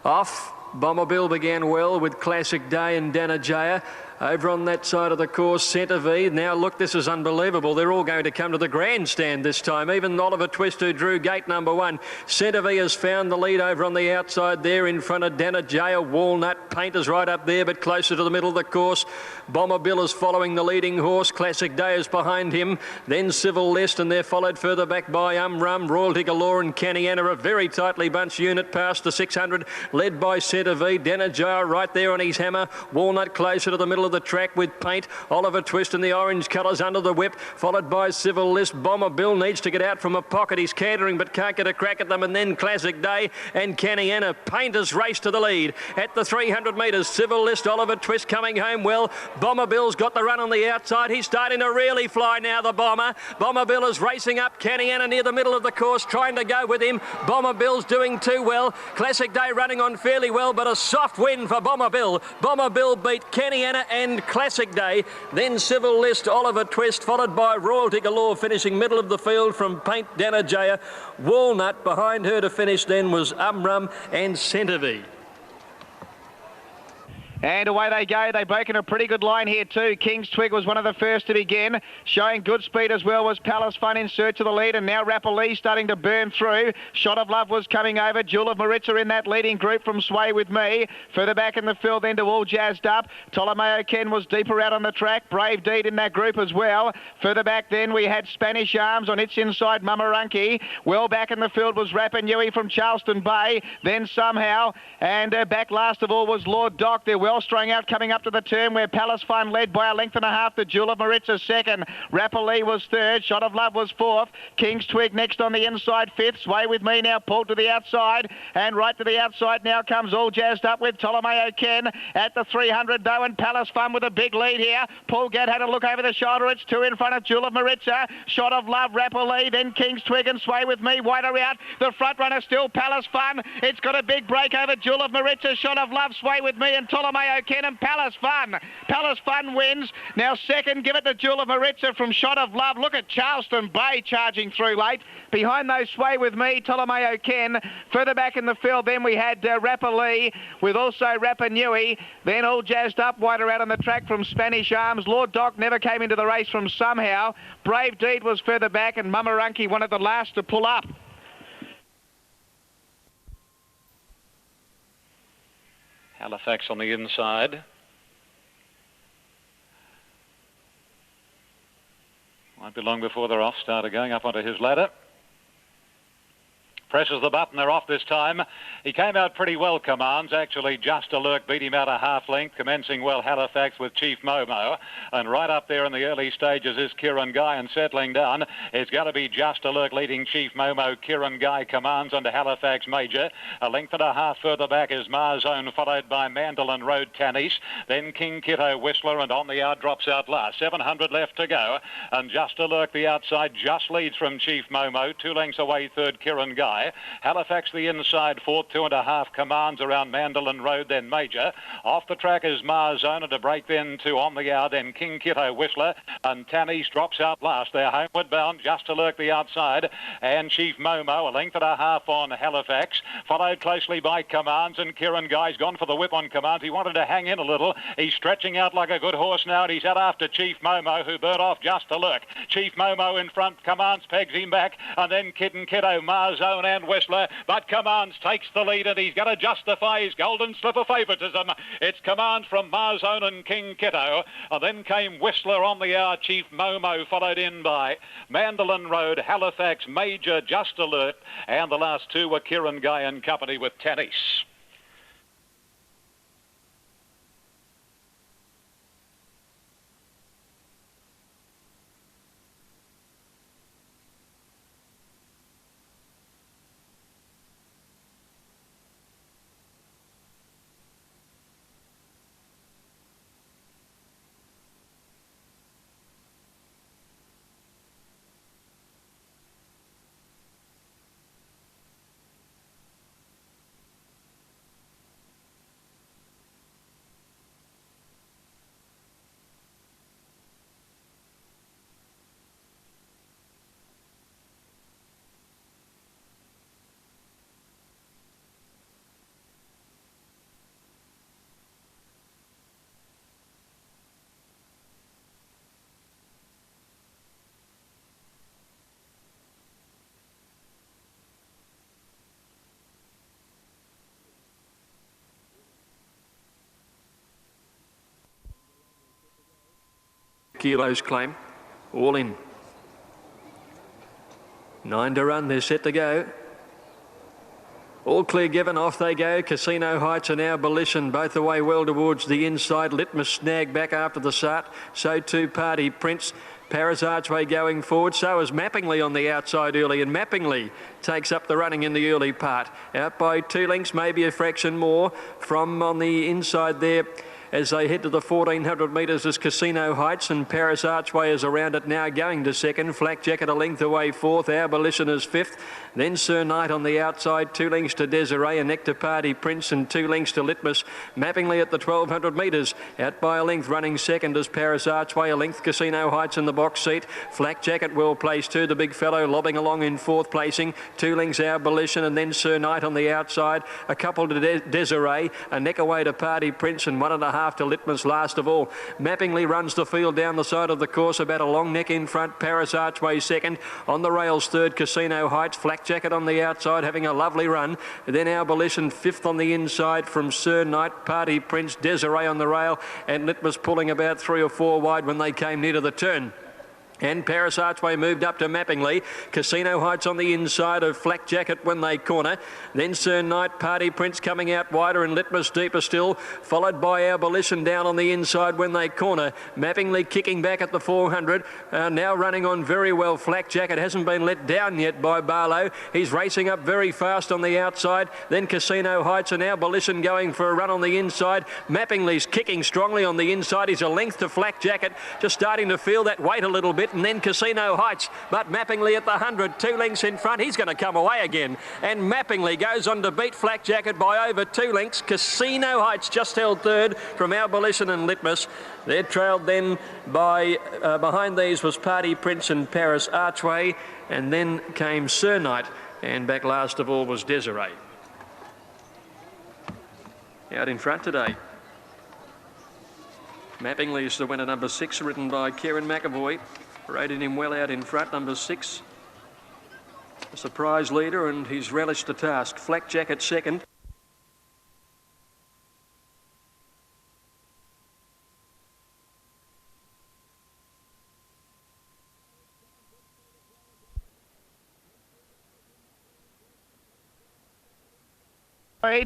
Off. Bomberbill began well with Classic Day and Danajaya. Over on that side of the course, Centre V. Now, look, this is unbelievable. They're all going to come to the grandstand this time. Even Oliver Twist, who drew gate number 1. Centre V has found the lead over on the outside there in front of Danajaya. Walnut Painters right up there, but closer to the middle of the course. Bomberbill is following the leading horse. Classic Day is behind him. Then Civil List, and they're followed further back by Rum, Royalty Galore and Canny Anna. A very tightly bunched unit past the 600, led by Centre V. Danajaya right there on his hammer. Walnut closer to the middle of the track with Paint. Oliver Twist in the orange colours under the whip, followed by Civil List. Bomberbill needs to get out from a pocket. He's cantering but can't get a crack at them, and then Classic Day and Canny Anna. Painters race to the lead at the 300 metres. Civil List, Oliver Twist coming home well. Bomberbill's got the run on the outside. He's starting to really fly now, the Bomber. Bomberbill is racing up. Canny Anna near the middle of the course, trying to go with him. Bomberbill's doing too well. Classic Day running on fairly well, but a soft win for Bomberbill. Bomberbill beat Canny Anna and Classic Day. Then Civil List, Oliver Twist, followed by Royalty Galore, finishing middle of the field from Paint, Danajaya. Walnut behind her to finish then was Rum and Centre V. And away they go. They broke in a pretty good line here too. King's Twig was one of the first to begin. Showing good speed as well was Palace Fun in search of the lead. And now Rappalee starting to burn through. Shot of Love was coming over. Jewel of Maritza in that leading group from Sway With Me. Further back in the field then to All Jazzed Up. Ptolomeo Ken was deeper out on the track. Brave Deed in that group as well. Further back then we had Spanish Arms on its inside, Mamaranki. Well back in the field was Rappanui from Charleston Bay. Then Somehow. And back last of all was Lord Doc. They're well strung out coming up to the turn where Palace Fun led by a length and a half. The Jewel of Maritza second. Rappalee was third. Shot of Love was fourth. King's Twig next on the inside fifth. Sway With Me now pulled to the outside. And right to the outside now comes All Jazzed Up with Ptolomeo Ken at the 300 though. And Palace Fun with a big lead here. Paul Gadd had a look over the shoulder. It's two in front of Jewel of Maritza. Shot of Love, Rappalee, then King's Twig and Sway With Me. Wider out. The front runner still Palace Fun. It's got a big break over Jewel of Maritza. Shot of Love, Sway With Me and Ptolomeo Ken and Palace Fun. Palace Fun wins. Now second, give it to Jewel of Maritza from Shot of Love. Look at Charleston Bay charging through late. Behind those Sway With Me, Ptolomeo Ken. Further back in the field then we had Rappalee with also Rappanui. Then All Jazzed Up, wider out on the track from Spanish Arms. Lord Doc never came into the race from Somehow. Brave Deed was further back and Mamaranki one of the last to pull up. Halifax on the inside. Won't be long before they're off. Starter going up onto his ladder. Presses the button, they're off this time. He came out pretty well, Commands. Actually, Just a Lurk beat him out a half length, commencing well Halifax with Chief Momo. And right up there in the early stages is Kieran Guy, and settling down, it's got to be Just a Lurk leading Chief Momo. Kieran Guy Commands under Halifax Major. A length and a half further back is Marzone, followed by Mandolin Road Tanis. Then King Kitto Whistler, and on the yard drops out last. 700 left to go. And Just a Lurk the outside just leads from Chief Momo. 2 lengths away, third Kieran Guy. Halifax the inside, fourth, 2.5 Commands around Mandolin Road, then Major. Off the track is Marzone, and a break then to On the Yard, then King Kitto Whistler, and Tanis drops out last. They're homeward bound, Just to Lurk the outside, and Chief Momo, a length and a half on Halifax, followed closely by Commands, and Kieran Guy's gone for the whip on Commands. He wanted to hang in a little. He's stretching out like a good horse now, and he's out after Chief Momo, who burnt off Just to Lurk. Chief Momo in front, Commands pegs him back, and then Kitten Kitto, Marzone and Whistler, but Commands takes the lead, and he's got to justify his golden slip of favouritism. It's Commands from Marzone and King Kitto, and then came Whistler on the yard, Chief Momo, followed in by Mandolin Road, Halifax Major, Just Alert, and the last two were Kieran Guy and company with Tanis. kilos claim. All in. 9 to run, they're set to go. All clear given, off they go. Casino Heights and Abolition both away well towards the inside. Litmus snag back after the start. So too Party Prince. Paris Archway going forward. So is Mappingly on the outside early, and Mappingly takes up the running in the early part. Out by 2 lengths, maybe a fraction more from on the inside there. As they head to the 1400 metres is Casino Heights, and Paris Archway is around it now going to second. Flak Jacket a length away fourth. Abolition is fifth. Then Sir Knight on the outside, 2 lengths to Desiree, and Nectar Party Prince, and 2 lengths to Litmus. Mappingly at the 1200 metres. Out by a length, running second is Paris Archway, a length Casino Heights in the box seat. Flak Jacket well placed too, the big fellow lobbing along in fourth placing. 2 lengths Abolition, and then Sir Knight on the outside. A couple to Desiree, a neck away to Party Prince, and 1.5 to Litmus last of all. Mappingly runs the field down the side of the course, about a long neck in front. Paris Archway second. On the rails third, Casino Heights. Flak Jacket on the outside having a lovely run. Then Abolition fifth on the inside from Sir Knight. Party Prince, Desiree on the rail, and Litmus pulling about 3 or 4 wide when they came near to the turn. And Paris Archway moved up to Mappingly. Casino Heights on the inside of Flak Jacket when they corner. Then Sir Knight, Party Prince coming out wider, and Litmus deeper still, followed by Abolition down on the inside when they corner. Mappingly kicking back at the 400. Now running on very well. Flak Jacket hasn't been let down yet by Barlow. He's racing up very fast on the outside. Then Casino Heights and Abolition going for a run on the inside. Mappingly's kicking strongly on the inside. He's a length to Flak Jacket, just starting to feel that weight a little bit. And then Casino Heights, but Mappingly at the 100, 2 lengths in front. He's going to come away again, and Mappingly goes on to beat Flak Jacket by over 2 lengths. Casino Heights just held third from Abolition and Litmus. They're trailed then by behind these was Party Prince and Paris Archway, and then came Sir Knight, and back last of all was Desiree. Out in front today, Mappingly is the winner, number 6, ridden by Kieran McAvoy. Rated him well out in front, number 6. A surprise leader, and he's relished the task. Flak Jacket second.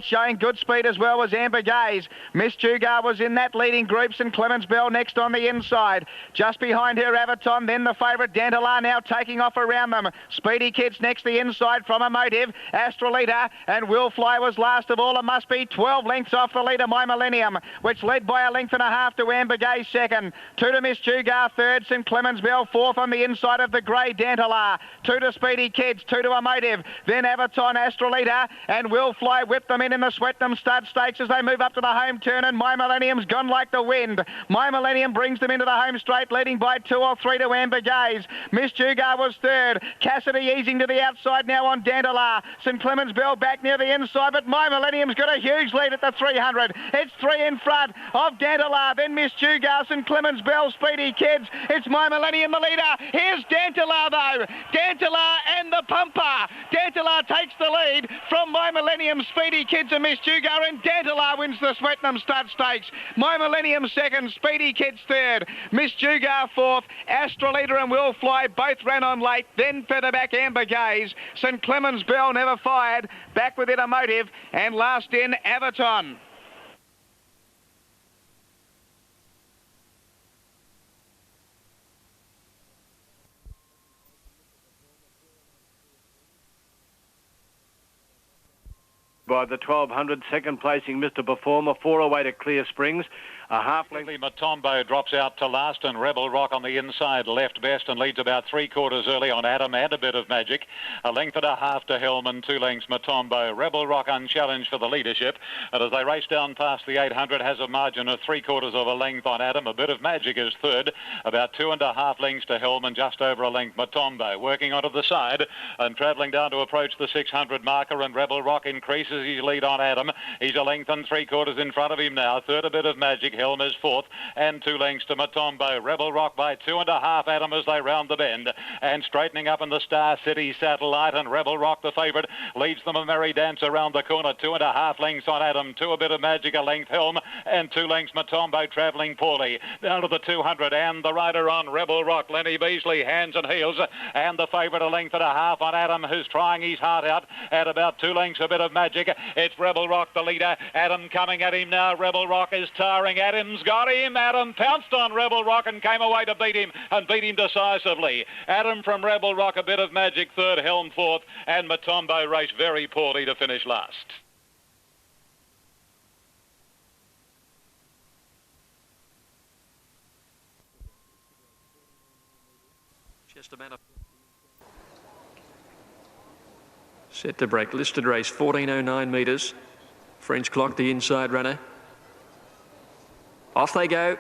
Showing good speed as well was Amber Gaze. Miss Jugar was in that leading group. St Clements Bell next on the inside. Just behind her, Avaton. Then the favourite, Dantalar, now taking off around them. Speedy Kids next the inside from Emotive. Astrolita and Will Fly was last of all. It must be 12 lengths off the leader, My Millennium, which led by a length and a half to Amber Gaze second. 2 to Miss Jugar third. St Clements Bell fourth on the inside of the grey Dantalar. 2 to Speedy Kids. 2 to Emotive. Then Avaton, Astrolita and Will Fly whipped them in the Swettenham Stud Stakes as they move up to the home turn, and My Millennium's gone like the wind. My Millennium brings them into the home straight, leading by 2 or 3 to Amber Gaze. Miss Jugar was third. Cassidy easing to the outside now on Dantalar. St Clements Bell back near the inside, but My Millennium's got a huge lead at the 300. It's 3 in front of Dantalar, then Miss Jugar, St Clements Bell, Speedy Kids. It's My Millennium the leader. Here's Dantalar though. Dantalar and the pumper. Dantalar takes the lead from My Millennium, Speedy Kids and Miss Jugar, and Dantalar wins the Swettenham Stud Stakes. My Millennium second, Speedy Kids third, Miss Jugar fourth, Astrolita and Will Fly both ran on late, then further back Amber Gaze. St Clements Bell never fired, back with it Emotive, and last in Avaton. By the 1200, second placing Mr. Performer, 4 away to Clear Springs. A half length. Matombo drops out to last, and Rebel Rock on the inside left best and leads about 3/4 early on Adam and a bit of magic. A length and a half to Hellman, 2 lengths Matombo. Rebel Rock unchallenged for the leadership, and as they race down past the 800, has a margin of 3/4 of a length on Adam. A bit of magic is third, about 2.5 lengths to Hellman, just over a length Matombo. Working onto the side and travelling down to approach the 600 marker, and Rebel Rock increases his lead on Adam. He's a length and 3/4 in front of him now. Third, a bit of magic. Helm is fourth, and 2 lengths to Matombo. Rebel Rock by 2.5, Adam, as they round the bend. And straightening up in the Star City Satellite, and Rebel Rock, the favourite, leads them a merry dance around the corner. 2.5 lengths on Adam, 2 a bit of magic, a length Helm, and 2 lengths Matombo travelling poorly. Down to the 200, and the rider on Rebel Rock, Lenny Beasley, hands and heels, and the favourite a length and a half on Adam, who's trying his heart out at about 2 lengths, a bit of magic. It's Rebel Rock, the leader. Adam coming at him now. Rebel Rock is tiring. Adam's got him. Adam pounced on Rebel Rock and came away to beat him, and beat him decisively. Adam from Rebel Rock, a bit of magic third, Helm fourth, and Matombo raced very poorly to finish last. Just a minute. Set to break. Listed race, 14.09 metres. French Clock, the inside runner. Off they go.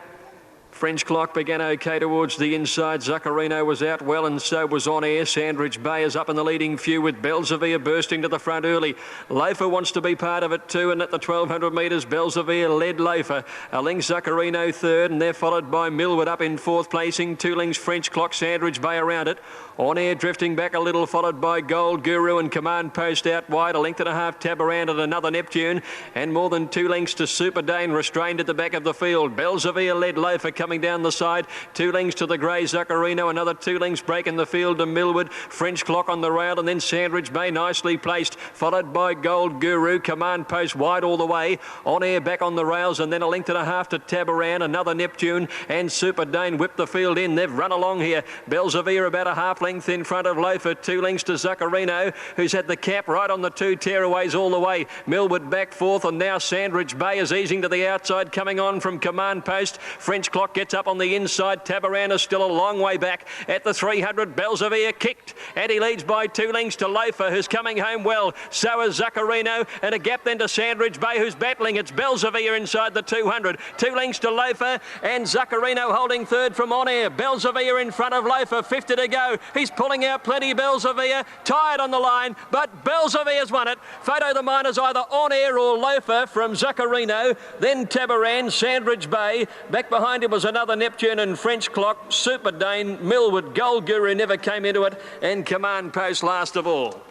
French Clock began okay towards the inside. Zuccarino was out well, and so was On Air. Sandridge Bay is up in the leading few with Belzevere bursting to the front early. Loafer wants to be part of it too, and at the 1200 metres, Belzevere led Loafer. A length Zuccarino third, and they're followed by Millwood up in fourth placing. 2 lengths French Clock, Sandridge Bay around it. On Air drifting back a little, followed by Gold Guru and Command Post out wide. A length and a half Tabaran and another Neptune, and more than 2 lengths to Super Dane, restrained at the back of the field. Belzevere led Loafer coming down the side. 2 lengths to the grey Zuccarino, another 2 lengths break in the field to Millwood. French Clock on the rail, and then Sandridge Bay nicely placed, followed by Gold Guru. Command Post wide all the way. On Air back on the rails, and then a length and a half to Tabaran, another Neptune, and Super Dane whipped the field in. They've run along here. Belzevere about a half length in front of Loafer. 2 lengths to Zuccarino, who's had the cap right on the 2 tearaways all the way. Millwood back fourth, and now Sandridge Bay is easing to the outside, coming on from Command Post. French Clock gets up on the inside. Tabaran is still a long way back at the 300. Belzevere kicked, and he leads by 2 lengths to Loafer, who's coming home well. So is Zuccarino, and a gap then to Sandridge Bay, who's battling. It's Belzevere inside the 200. 2 lengths to Loafer, and Zuccarino holding third from On Air. Belzevere in front of Loafer, 50 to go. He's pulling out plenty. Belzevere tired on the line, but Belzevere's won it. Photo the Miners either On Air or Loafer from Zuccarino, then Tabaran, Sandridge Bay. Back behind him was another Neptune and French Clock, Super Dane, Millwood, Gold Guru never came into it, and Command Post last of all.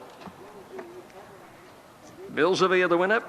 Belzevere the winner.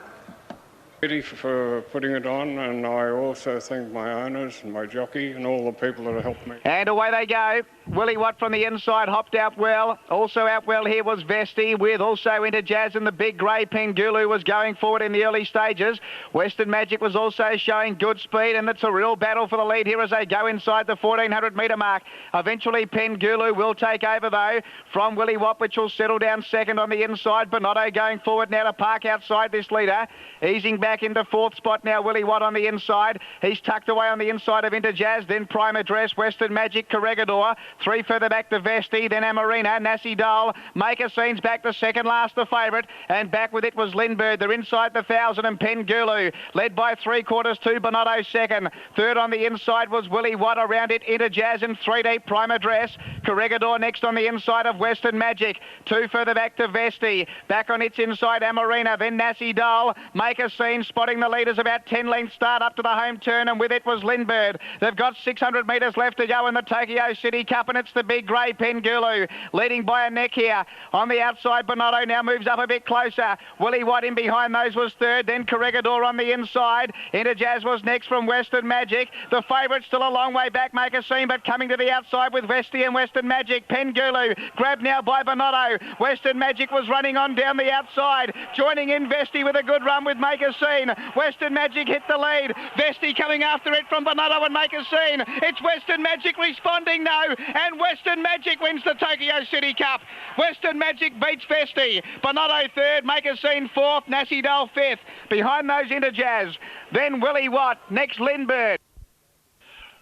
Pity for putting it on, and I also thank my owners and my jockey and all the people that have helped me. And away they go. Willie Watt from the inside hopped out well. Also out well here was Vesti, with also into Jazz, and the big grey Pengulu was going forward in the early stages. Western Magic was also showing good speed, and it's a real battle for the lead here as they go inside the 1400 metre mark. Eventually Pengulu will take over though from Willie Watt, which will settle down second on the inside. Bonotto going forward now to park outside this leader. Easing back into fourth spot now, Willie Watt on the inside. He's tucked away on the inside of Into Jazz, then Prime Address, Western Magic, Corregidor. 3 further back to Vesti, then Amarina, Nassi Dal. Maker Scene's back to second last, the favourite, and back with it was Lindbergh. They're inside the 1,000 and Pengulu, led by 3/4 to Bonotto second. Third on the inside was Willie Watt, around it Into Jazz and 3 deep Prime Address. Corregidor next on the inside of Western Magic. 2 further back to Vesti. Back on its inside Amarina, then Nassi Dal. Maker Scene spotting the leaders about 10 lengths start up to the home turn, and with it was Lindbergh. They've got 600 metres left to go in the Tokyo City Cup, and it's the big grey Pengulu leading by a neck here. On the outside, Bonotto now moves up a bit closer. Willie Watt in behind those was third, then Corregidor on the inside. Into Jazz was next from Western Magic. The favourite still a long way back, Maker Scene, but coming to the outside with Vesti and Western Magic. Pengulu grabbed now by Bonotto. Western Magic was running on down the outside, joining in Vesti with a good run with Maker Scene. Western Magic hit the lead. Vesti coming after it from Bonotto and Maker Scene. It's Western Magic responding now, and Western Magic wins the Tokyo City Cup. Western Magic beats Vesti. Bonotto third, Maker Scene fourth, Nassi Dal fifth. Behind those Into Jazz. Then Willie Watt, next Lindbergh.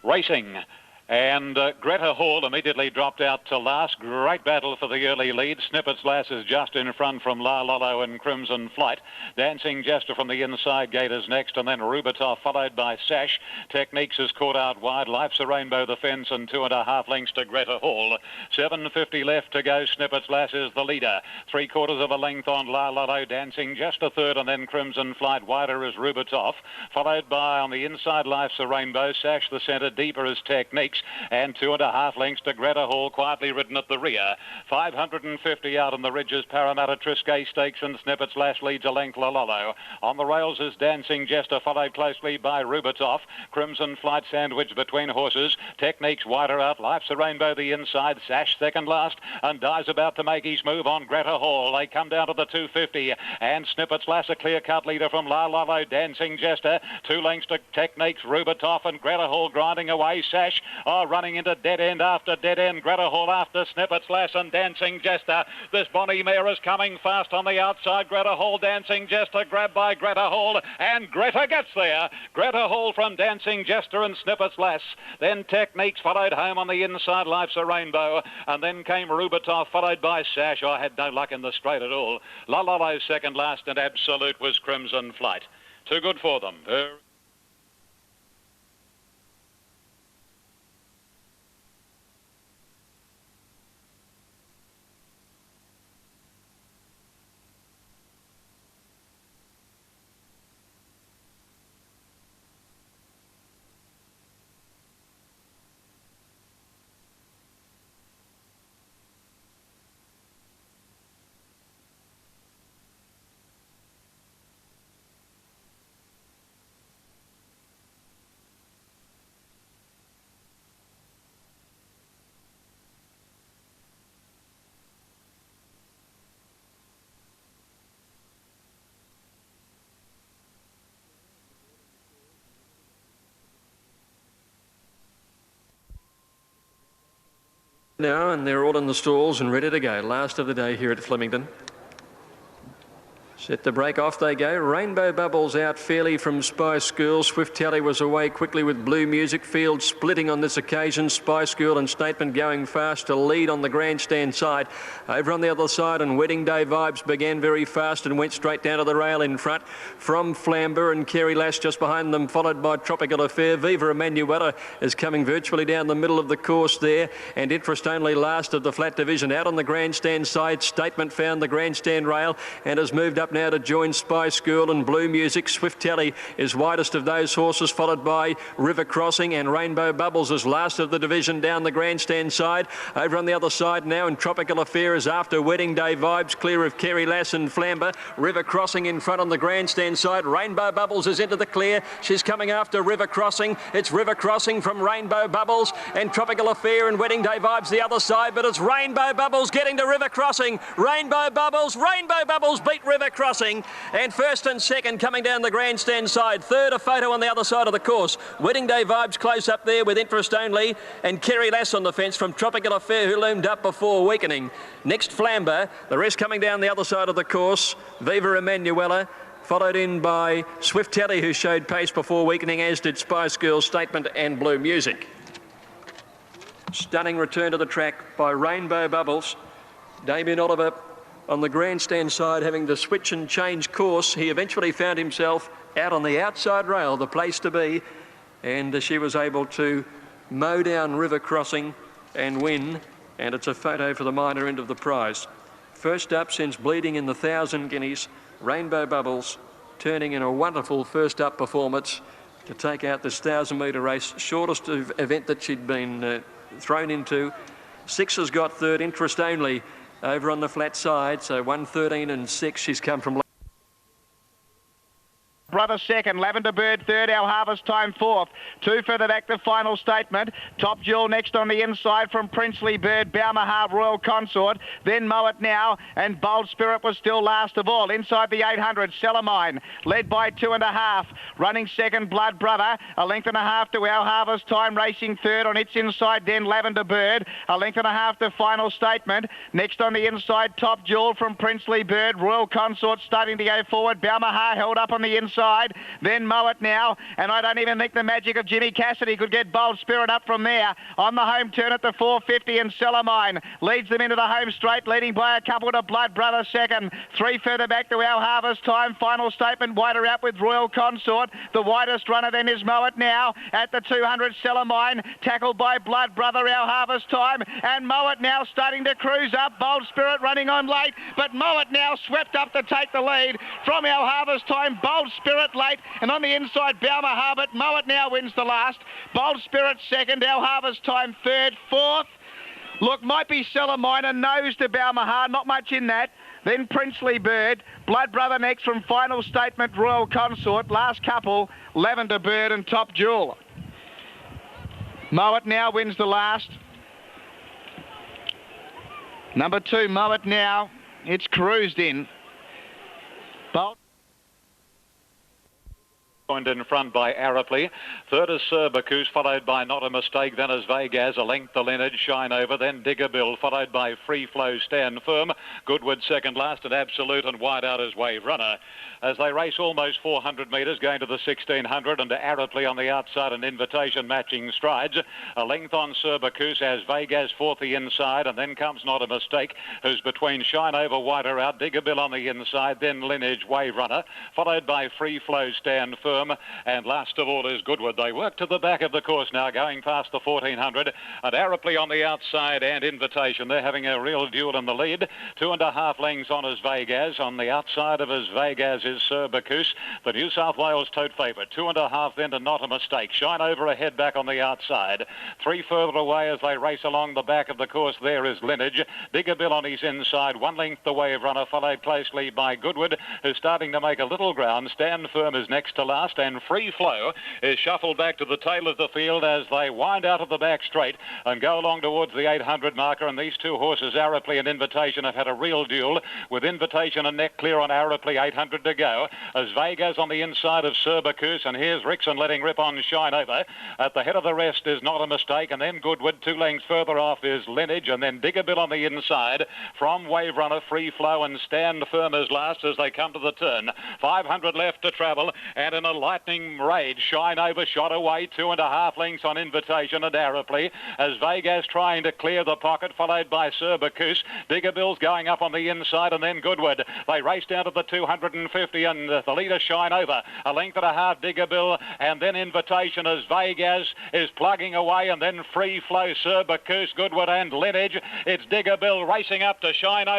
Racing And Greta Hall immediately dropped out to last. Great battle for the early lead. Snippet's Lass is just in front from La Lolo and Crimson Flight. Dancing Jester from the inside gate is next, and then Rubitov followed by Sash. Techniques is caught out wide. Life's a Rainbow the fence and 2.5 lengths to Greta Hall. 7:50 left to go. Snippet's Lass is the leader. 3/4 of a length on La Lolo. Dancing just a third, and then Crimson Flight. Wider is Rubitov, followed by on the inside Life's a Rainbow. Sash the centre, deeper is Techniques. And 2.5 lengths to Greta Hall, quietly ridden at the rear. 550 out on the ridges, Parramatta Triscay Stakes, and Snippet's Lass leads a length Lalolo. On the rails is Dancing Jester, followed closely by Rubitov. Crimson Flight sandwiched between horses. Techniques wider out. Life's a Rainbow the inside. Sash second last, and Die's about to make his move on Greta Hall. They come down to the 250, and Snippet's Lass a clear-cut leader from Lalolo. Dancing Jester, 2 lengths to Techniques, Rubitov, and Greta Hall grinding away. Sash running into dead end after dead end. Greta Hall after Snippet's Lass and Dancing Jester. This Bonnie mare is coming fast on the outside. Greta Hall, Dancing Jester, grabbed by Greta Hall, and Greta gets there. Greta Hall from Dancing Jester and Snippet's Lass. Then Techniques followed home on the inside. Life's a Rainbow, and then came Rubitov, followed by Sash. I had no luck in the straight at all. La Lolo second last, and Absolute was Crimson Flight. Too good for them. Now, and they're all in the stalls and ready to go. Last of the day here at Flemington. Set to break, off they go. Rainbow Bubbles out fairly from Spice Girl. Swift Tally was away quickly with Blue Music. Field splitting on this occasion. Spice Girl and Statement going fast to lead on the grandstand side. Over on the other side, and Wedding Day Vibes began very fast and went straight down to the rail in front from Flamber, and Kerry Lass just behind them, followed by Tropical Affair. Viva Emanuela is coming virtually down the middle of the course there, and Interest Only last of the flat division. Out on the grandstand side, Statement found the grandstand rail and has moved up now to join Spice Girl and Blue Music. Swift Tally is widest of those horses, followed by River Crossing, and Rainbow Bubbles is last of the division down the grandstand side. Over on the other side now, and Tropical Affair is after Wedding Day Vibes, clear of Kerry Lass and Flamber. River Crossing in front on the grandstand side. Rainbow Bubbles is into the clear. She's coming after River Crossing. It's River Crossing from Rainbow Bubbles, and Tropical Affair and Wedding Day Vibes the other side, but it's Rainbow Bubbles getting to River Crossing. Rainbow Bubbles beat River Crossing, and first and second coming down the grandstand side. Third a photo on the other side of the course. Wedding Day Vibes close up there with Interest Only, and Kerry Lass on the fence from Tropical Affair, who loomed up before weakening. Next Flamber, the rest coming down the other side of the course. Viva Emanuela, followed in by Swift Tally, who showed pace before weakening, as did Spice Girl, Statement and Blue Music. Stunning return to the track by Rainbow Bubbles. Damien Oliver on the grandstand side having to switch and change course. He eventually found himself out on the outside rail, the place to be, and she was able to mow down River Crossing and win, and it's a photo for the minor end of the prize. First up since bleeding in the 1,000 guineas, Rainbow Bubbles turning in a wonderful first up performance to take out this 1,000-metre race, shortest event that she'd been thrown into. Six has got third, Interest Only over on the flat side, so 1:13 and 6. She's come from Brother second, Lavender Bird third, Our Harvest Time fourth. Two further back, the final statement. Top Jewel next on the inside from Princely Bird, Balmaha Royal Consort, then Mow It Now, and Bold Spirit was still last of all. Inside the 800, Celamine, led by 2.5. Running second, Blood Brother, a length and a half to Our Harvest Time, racing third on its inside, then Lavender Bird, a length and a half to Final Statement. Next on the inside, Top Jewel from Princely Bird, Royal Consort starting to go forward. Balmaha held up on the inside. inside. Then Mow It Now, and I don't even think the magic of Jimmy Cassidy could get Bold Spirit up from there. On the home turn at the 450, and Celamine leads them into the home straight, leading by a couple to Blood Brother second. 3 further back to Our Harvest Time. Final statement, wider out with Royal Consort. The widest runner then is Mow It Now at the 200. Celamine tackled by Blood Brother, Our Harvest Time, and Mow It Now starting to cruise up. Bold Spirit running on late, but Mow It Now swept up to take the lead from Our Harvest Time. Bold Spirit late, and on the inside Balmer Harbert. Mow It Now wins the last. Bold Spirit second, Our Harvest Time third, fourth. Look, might be Celamine, a nose to Balmaha, not much in that. Then Princely Bird, Blood Brother next from Final Statement, Royal Consort. Last couple, Lavender Bird and Top Jewel. Mow It Now wins the last. Number 2, Mow It Now. It's cruised in. Bolt. Joined in front by Arapley. Third is Sir Bacchus, followed by Not a Mistake. Then is Vegas, a length to Leonard, Shine Over. Then Digger Bill, followed by Free Flow, Stand Firm. Goodwood second last at Absolute, and wide out is Wave Runner. As they race almost 400 metres, going to the 1600, and to Arapley on the outside, an Invitation matching strides. A length on Sir Bacchus as Vegas fourth the inside, and then comes Not a Mistake, who's between Shine Over, wider out, Digger Bill on the inside, then Lineage, Wave Runner, followed by Free Flow, Stand Firm. And last of all is Goodwood. They work to the back of the course now, going past the 1400, and Arapley on the outside and Invitation. They're having a real duel in the lead. 2.5 lengths on his Vegas. On the outside of his Vegas is Sir Bacchus, the New South Wales tote favourite. 2.5 then to Not a Mistake. Shine Over ahead back on the outside. 3 further away as they race along the back of the course. There is Lineage. Digger Bill on his inside. 1 length the Wave Runner, followed closely by Goodwood, who's starting to make a little ground. Stand Firm is next to last, and Free Flow is shuffled back to the tail of the field as they wind out of the back straight and go along towards the 800 marker. And these two horses, Arapley and Invitation, have had a real duel, with Invitation and neck clear on Arapley, 800 to go, as Vegas on the inside of Sir Bacchus, and here's Rickson letting rip on Shine Over. At the head of the rest is Not a Mistake, and then Goodwood. 2 lengths further off is Lineage, and then Digger Bill on the inside from Wave Runner. Free Flow and Stand Firm as last as they come to the turn. 500 left to travel, and in a lightning raid, Shine Over shot away. 2.5 lengths on Invitation and Arapley as Vegas trying to clear the pocket, followed by Sir Bacchus. Digger Bill's going up on the inside, and then Goodwood. They race down to the 250, and the leader Shine Over. A length and a half Digger Bill, and then Invitation as Vegas is plugging away, and then Free Flow, Sir Bacchus, Goodwood and Lineage. It's Digger Bill racing up to Shine Over.